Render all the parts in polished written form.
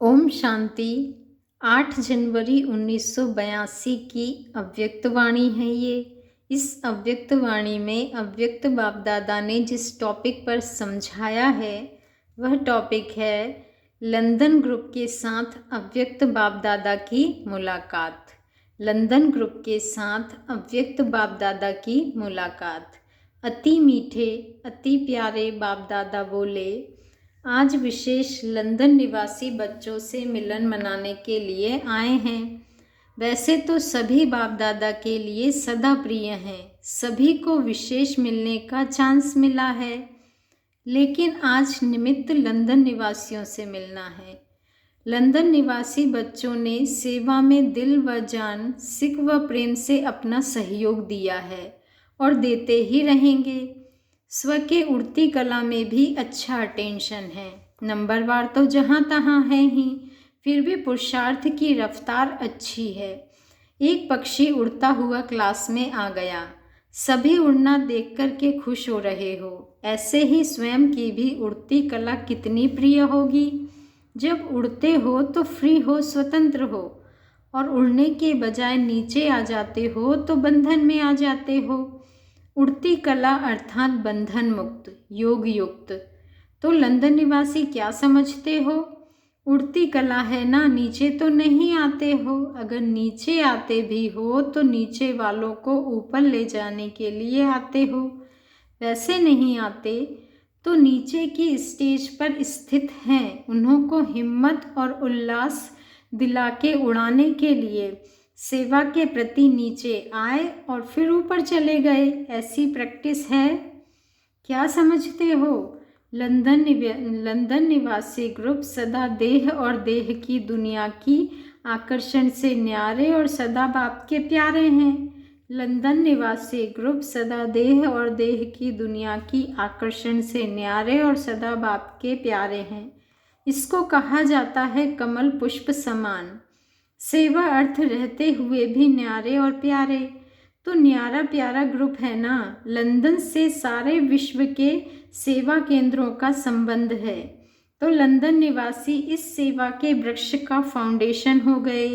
ओम शांति। 8 जनवरी 1982 की अव्यक्त वाणी है ये। इस अव्यक्त वाणी में अव्यक्त बाप दादा ने जिस टॉपिक पर समझाया है वह टॉपिक है लंदन ग्रुप के साथ अव्यक्त बाप दादा की मुलाकात। लंदन ग्रुप के साथ अव्यक्त बाप दादा की मुलाकात। अति मीठे अति प्यारे बाप दादा बोले, आज विशेष लंदन निवासी बच्चों से मिलन मनाने के लिए आए हैं। वैसे तो सभी बाप दादा के लिए सदा प्रिय हैं, सभी को विशेष मिलने का चांस मिला है, लेकिन आज निमित्त लंदन निवासियों से मिलना है। लंदन निवासी बच्चों ने सेवा में दिल व जान, सिक व प्रेम से अपना सहयोग दिया है और देते ही रहेंगे। स्व के उड़ती कला में भी अच्छा अटेंशन है। नंबरवार तो जहाँ तहाँ है ही, फिर भी पुरुषार्थ की रफ्तार अच्छी है। एक पक्षी उड़ता हुआ क्लास में आ गया। सभी उड़ना देख कर के खुश हो रहे हो। ऐसे ही स्वयं की भी उड़ती कला कितनी प्रिय होगी। जब उड़ते हो तो फ्री हो, स्वतंत्र हो, और उड़ने के बजाय नीचे आ जाते हो तो बंधन में आ जाते हो। उड़ती कला अर्थात बंधन मुक्त, योग युक्त। तो लंदन निवासी क्या समझते हो? उड़ती कला है ना, नीचे तो नहीं आते हो। अगर नीचे आते भी हो तो नीचे वालों को ऊपर ले जाने के लिए आते हो। वैसे नहीं आते तो नीचे की स्टेज पर स्थित हैं, उन्हों को हिम्मत और उल्लास दिला के उड़ाने के लिए सेवा के प्रति नीचे आए और फिर ऊपर चले गए। ऐसी प्रैक्टिस है। क्या समझते हो? लंदन निवासी ग्रुप सदा देह और देह की दुनिया की आकर्षण से न्यारे और सदा बाप के प्यारे हैं। लंदन निवासी ग्रुप सदा देह और देह की दुनिया की आकर्षण से न्यारे और सदा बाप के प्यारे हैं। इसको कहा जाता है कमल पुष्प समान। सेवा अर्थ रहते हुए भी न्यारे और प्यारे। तो न्यारा प्यारा ग्रुप है ना। लंदन से सारे विश्व के सेवा केंद्रों का संबंध है। तो लंदन निवासी इस सेवा के वृक्ष का फाउंडेशन हो गए।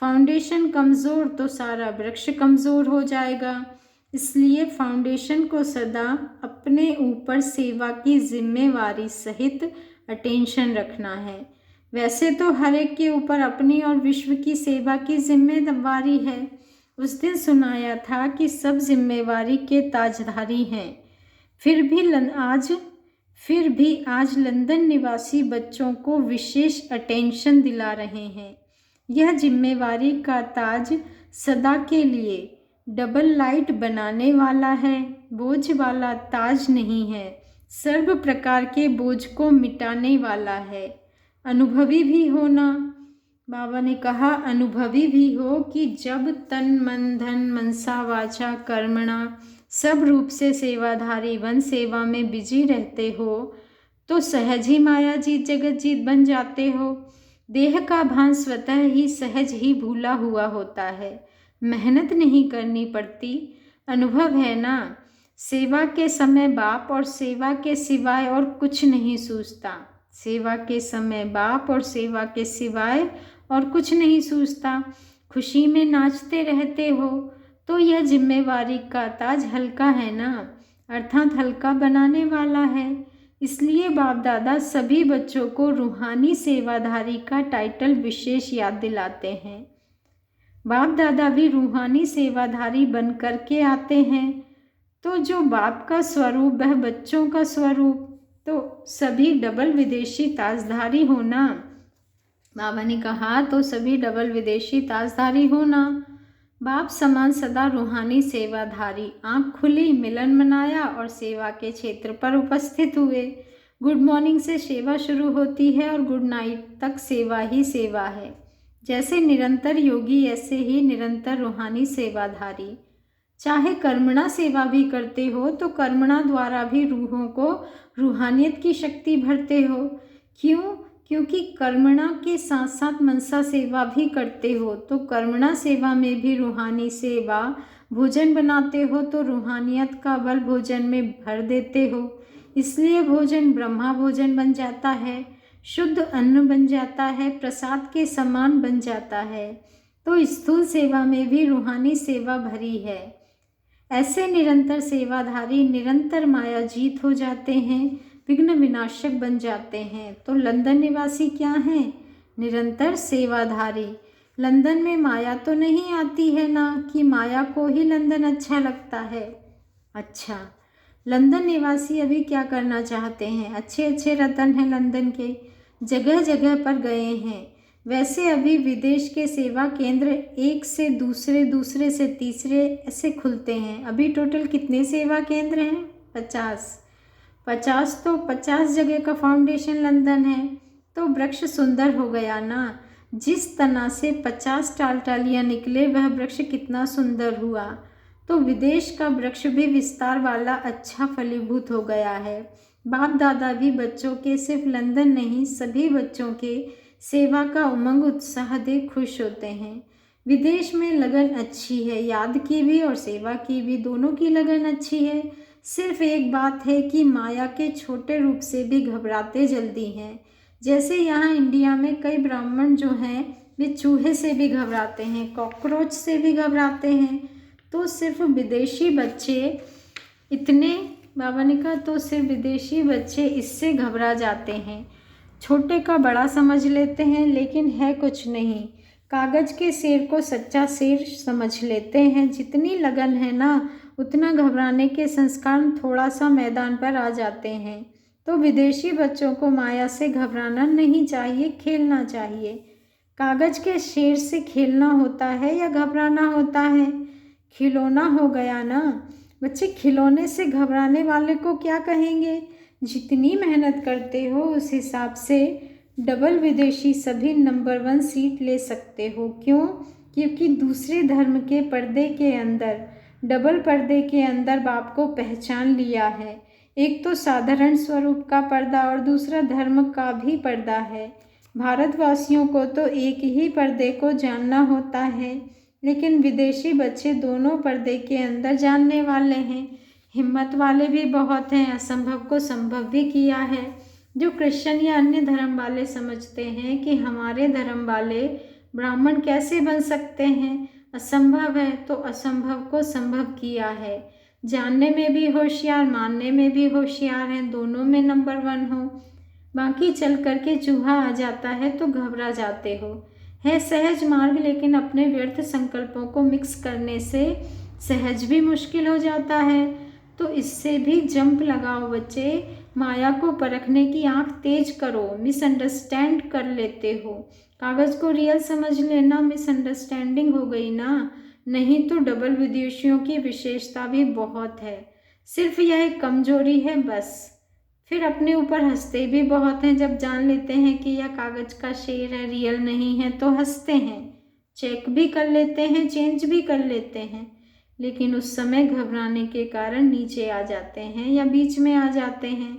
फाउंडेशन कमज़ोर तो सारा वृक्ष कमज़ोर हो जाएगा। इसलिए फाउंडेशन को सदा अपने ऊपर सेवा की जिम्मेवारी सहित अटेंशन रखना है। वैसे तो हर एक के ऊपर अपनी और विश्व की सेवा की जिम्मेदारी है। उस दिन सुनाया था कि सब जिम्मेवारी के ताजधारी हैं। फिर भी आज लंदन निवासी बच्चों को विशेष अटेंशन दिला रहे हैं। यह जिम्मेवारी का ताज सदा के लिए डबल लाइट बनाने वाला है, बोझ वाला ताज नहीं है। सर्व प्रकार के बोझ को मिटाने वाला है। अनुभवी भी होना। बाबा ने कहा अनुभवी भी हो कि जब तन मन धन मनसा वाचा कर्मणा सब रूप से सेवाधारी वन सेवा में बिजी रहते हो तो सहज ही माया जीत जगत जीत बन जाते हो। देह का भान स्वतः ही सहज ही भूला हुआ होता है, मेहनत नहीं करनी पड़ती। अनुभव है ना। सेवा के समय बाप और सेवा के सिवाय और कुछ नहीं सूझता। सेवा के समय बाप और सेवा के सिवाय और कुछ नहीं सूझता। खुशी में नाचते रहते हो तो यह जिम्मेवारी का ताज हल्का है ना, अर्थात हल्का बनाने वाला है। इसलिए बाप दादा सभी बच्चों को रूहानी सेवाधारी का टाइटल विशेष याद दिलाते हैं। बाप दादा भी रूहानी सेवाधारी बन कर के आते हैं। तो जो बाप का स्वरूप वह बच्चों का स्वरूप, तो सभी डबल विदेशी ताजधारी होना। बाबा ने कहा तो सभी डबल विदेशी ताजधारी होना। बाप समान सदा रूहानी सेवाधारी। आँख खुली, मिलन मनाया और सेवा के क्षेत्र पर उपस्थित हुए। गुड मॉर्निंग से सेवा शुरू होती है और गुड नाइट तक सेवा ही सेवा है। जैसे निरंतर योगी ऐसे ही निरंतर रूहानी सेवाधारी। चाहे कर्मणा सेवा भी करते हो तो कर्मणा द्वारा भी रूहों को रूहानियत की शक्ति भरते हो। क्यों? क्योंकि कर्मणा के साथ साथ मनसा सेवा भी करते हो तो कर्मणा सेवा में भी रूहानी सेवा। भोजन बनाते हो तो रूहानियत का बल भोजन में भर देते हो, इसलिए भोजन ब्रह्मा भोजन बन जाता है। शुद्ध अन्न बन जाता है, प्रसाद के समान बन जाता है। तो स्थूल सेवा में भी रूहानी सेवा भरी है। ऐसे निरंतर सेवाधारी निरंतर मायाजीत हो जाते हैं, विघ्न विनाशक बन जाते हैं। तो लंदन निवासी क्या हैं? निरंतर सेवाधारी। लंदन में माया तो नहीं आती है ना, कि माया को ही लंदन अच्छा लगता है। अच्छा, लंदन निवासी अभी क्या करना चाहते हैं? अच्छे अच्छे रतन हैं लंदन के, जगह जगह पर गए हैं। वैसे अभी विदेश के सेवा केंद्र एक से दूसरे, दूसरे से तीसरे ऐसे खुलते हैं। अभी टोटल कितने सेवा केंद्र हैं? 50। तो 50 जगह का फाउंडेशन लंदन है। तो वृक्ष सुंदर हो गया ना। जिस तना से 50 टालटालियाँ निकले, वह वृक्ष कितना सुंदर हुआ। तो विदेश का वृक्ष भी विस्तार वाला अच्छा फलीभूत हो गया है। बाप दादा भी बच्चों के, सिर्फ लंदन नहीं, सभी बच्चों के सेवा का उमंग उत्साह देख खुश होते हैं। विदेश में लगन अच्छी है, याद की भी और सेवा की भी, दोनों की लगन अच्छी है। सिर्फ एक बात है कि माया के छोटे रूप से भी घबराते जल्दी हैं। जैसे यहाँ इंडिया में कई ब्राह्मण जो हैं वे चूहे से भी घबराते हैं, कॉकरोच से भी घबराते हैं। तो सिर्फ विदेशी बच्चे इतने, बाबा ने कहा, तो सिर्फ विदेशी बच्चे इससे घबरा जाते हैं। छोटे का बड़ा समझ लेते हैं, लेकिन है कुछ नहीं। कागज के शेर को सच्चा शेर समझ लेते हैं। जितनी लगन है ना, उतना घबराने के संस्कार थोड़ा सा मैदान पर आ जाते हैं। तो विदेशी बच्चों को माया से घबराना नहीं चाहिए, खेलना चाहिए। कागज के शेर से खेलना होता है या घबराना होता है? खिलौना हो गया ना। बच्चे खिलौने से घबराने वाले को क्या कहेंगे? जितनी मेहनत करते हो उस हिसाब से डबल विदेशी सभी नंबर 1 सीट ले सकते हो। क्यों? क्योंकि दूसरे धर्म के पर्दे के अंदर, डबल पर्दे के अंदर बाप को पहचान लिया है। एक तो साधारण स्वरूप का पर्दा और दूसरा धर्म का भी पर्दा है। भारतवासियों को तो एक ही पर्दे को जानना होता है, लेकिन विदेशी बच्चे दोनों पर्दे के अंदर जानने वाले हैं। हिम्मत वाले भी बहुत हैं, असंभव को संभव भी किया है। जो क्रिश्चियन या अन्य धर्म वाले समझते हैं कि हमारे धर्म वाले ब्राह्मण कैसे बन सकते हैं, असंभव है, तो असंभव को संभव किया है। जानने में भी होशियार, मानने में भी होशियार हैं, दोनों में नंबर 1 हो। बाकी चल करके चूहा आ जाता है तो घबरा जाते हो। है सहज मार्ग, लेकिन अपने व्यर्थ संकल्पों को मिक्स करने से सहज भी मुश्किल हो जाता है। तो इससे भी जंप लगाओ बच्चे। माया को परखने की आंख तेज करो। मिसअंडरस्टैंड कर लेते हो, कागज को रियल समझ लेना मिसअंडरस्टैंडिंग हो गई ना। नहीं तो डबल विदेशियों की विशेषता भी बहुत है, सिर्फ यह एक कमजोरी है बस। फिर अपने ऊपर हंसते भी बहुत हैं। जब जान लेते हैं कि यह कागज का शेर है, रियल नहीं है, तो हंसते हैं, चेक भी कर लेते हैं, चेंज भी कर लेते हैं। लेकिन उस समय घबराने के कारण नीचे आ जाते हैं या बीच में आ जाते हैं।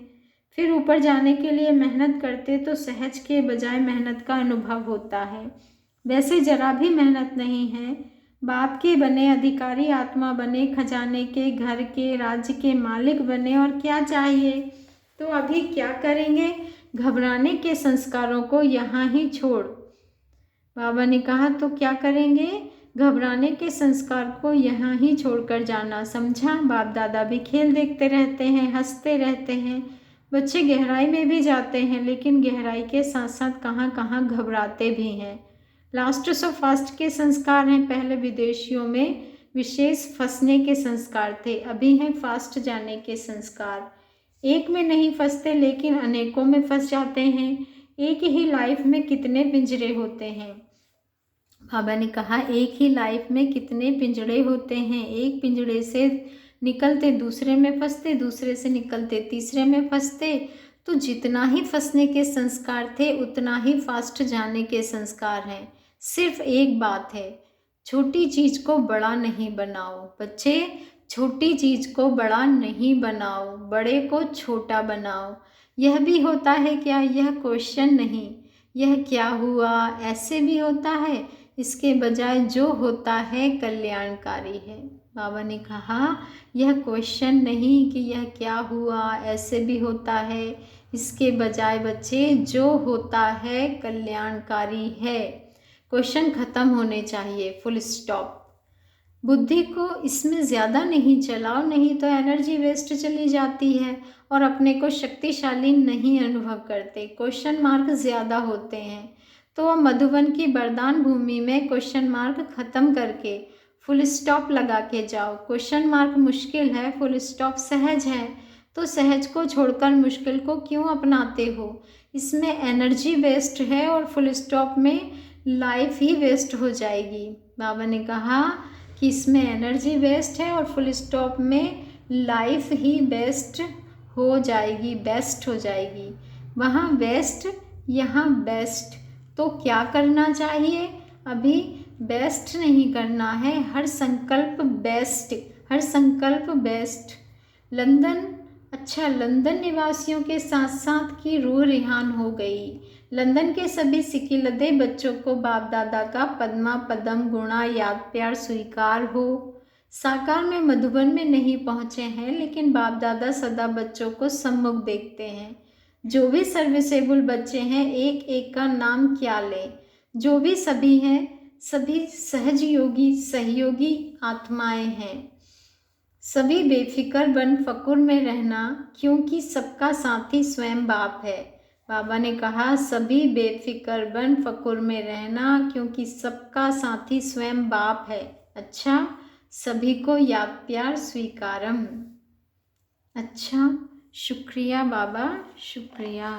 फिर ऊपर जाने के लिए मेहनत करते तो सहज के बजाय मेहनत का अनुभव होता है। वैसे जरा भी मेहनत नहीं है। बाप के बने, अधिकारी आत्मा बने, खजाने के, घर के, राज्य के मालिक बने, और क्या चाहिए? तो अभी क्या करेंगे? घबराने के संस्कारों को यहाँ ही छोड़। बाबा ने कहा तो क्या करेंगे? घबराने के संस्कार को यहाँ ही छोड़कर जाना, समझा? बाप दादा भी खेल देखते रहते हैं, हंसते रहते हैं। बच्चे गहराई में भी जाते हैं, लेकिन गहराई के साथ साथ कहाँ कहाँ घबराते भी हैं। लास्ट सो फास्ट के संस्कार हैं। पहले विदेशियों में विशेष फंसने के संस्कार थे, अभी हैं फास्ट जाने के संस्कार। एक में नहीं फंसते, लेकिन अनेकों में फंस जाते हैं। एक ही लाइफ में कितने पिंजरे होते हैं। बाबा ने कहा एक ही लाइफ में कितने पिंजड़े होते हैं। एक पिंजड़े से निकलते दूसरे में फंसते, दूसरे से निकलते तीसरे में फंसते। तो जितना ही फंसने के संस्कार थे, उतना ही फास्ट जाने के संस्कार हैं। सिर्फ एक बात है, छोटी चीज़ को बड़ा नहीं बनाओ बच्चे। छोटी चीज़ को बड़ा नहीं बनाओ, बड़े को छोटा बनाओ। यह भी होता है क्या? यह क्वेश्चन नहीं, यह क्या हुआ, ऐसे भी होता है। इसके बजाय जो होता है कल्याणकारी है। बाबा ने कहा यह क्वेश्चन नहीं कि यह क्या हुआ, ऐसे भी होता है, इसके बजाय बच्चे जो होता है कल्याणकारी है। क्वेश्चन खत्म होने चाहिए, फुल स्टॉप। बुद्धि को इसमें ज़्यादा नहीं चलाओ, नहीं तो एनर्जी वेस्ट चली जाती है और अपने को शक्तिशाली नहीं अनुभव करते। क्वेश्चन मार्क ज़्यादा होते हैं, तो मधुबन की वरदान भूमि में क्वेश्चन मार्क ख़त्म करके फुल स्टॉप लगा के जाओ। क्वेश्चन मार्क मुश्किल है, फुल स्टॉप सहज है, तो सहज को छोड़कर मुश्किल को क्यों अपनाते हो? इसमें एनर्जी वेस्ट है और फुल स्टॉप में लाइफ ही वेस्ट हो जाएगी। बाबा ने कहा कि इसमें एनर्जी वेस्ट है और फुल स्टॉप में लाइफ ही बेस्ट हो जाएगी, बेस्ट हो जाएगी। वहाँ वेस्ट, यहाँ बेस्ट। तो क्या करना चाहिए? अभी बेस्ट नहीं करना है, हर संकल्प बेस्ट, हर संकल्प बेस्ट। लंदन, अच्छा, लंदन निवासियों के साथ साथ की रूह रिहान हो गई। लंदन के सभी सिकिलदे बच्चों को बाप दादा का पद्मा पदम गुणा याद प्यार स्वीकार हो। साकार में मधुबन में नहीं पहुँचे हैं, लेकिन बाप दादा सदा बच्चों को सम्मुख देखते हैं। जो भी सर्विसेबल बच्चे हैं, एक एक का नाम क्या लें? जो भी सभी हैं, सभी सहज योगी सहयोगी आत्माएं हैं। सभी बेफिक्र बन फकुर में रहना, क्योंकि सबका साथी स्वयं बाप है। बाबा ने कहा सभी बेफिक्र बन फकुर में रहना, क्योंकि सबका साथी स्वयं बाप है। अच्छा, सभी को याद प्यार स्वीकारम। अच्छा, शुक्रिया बाबा, शुक्रिया।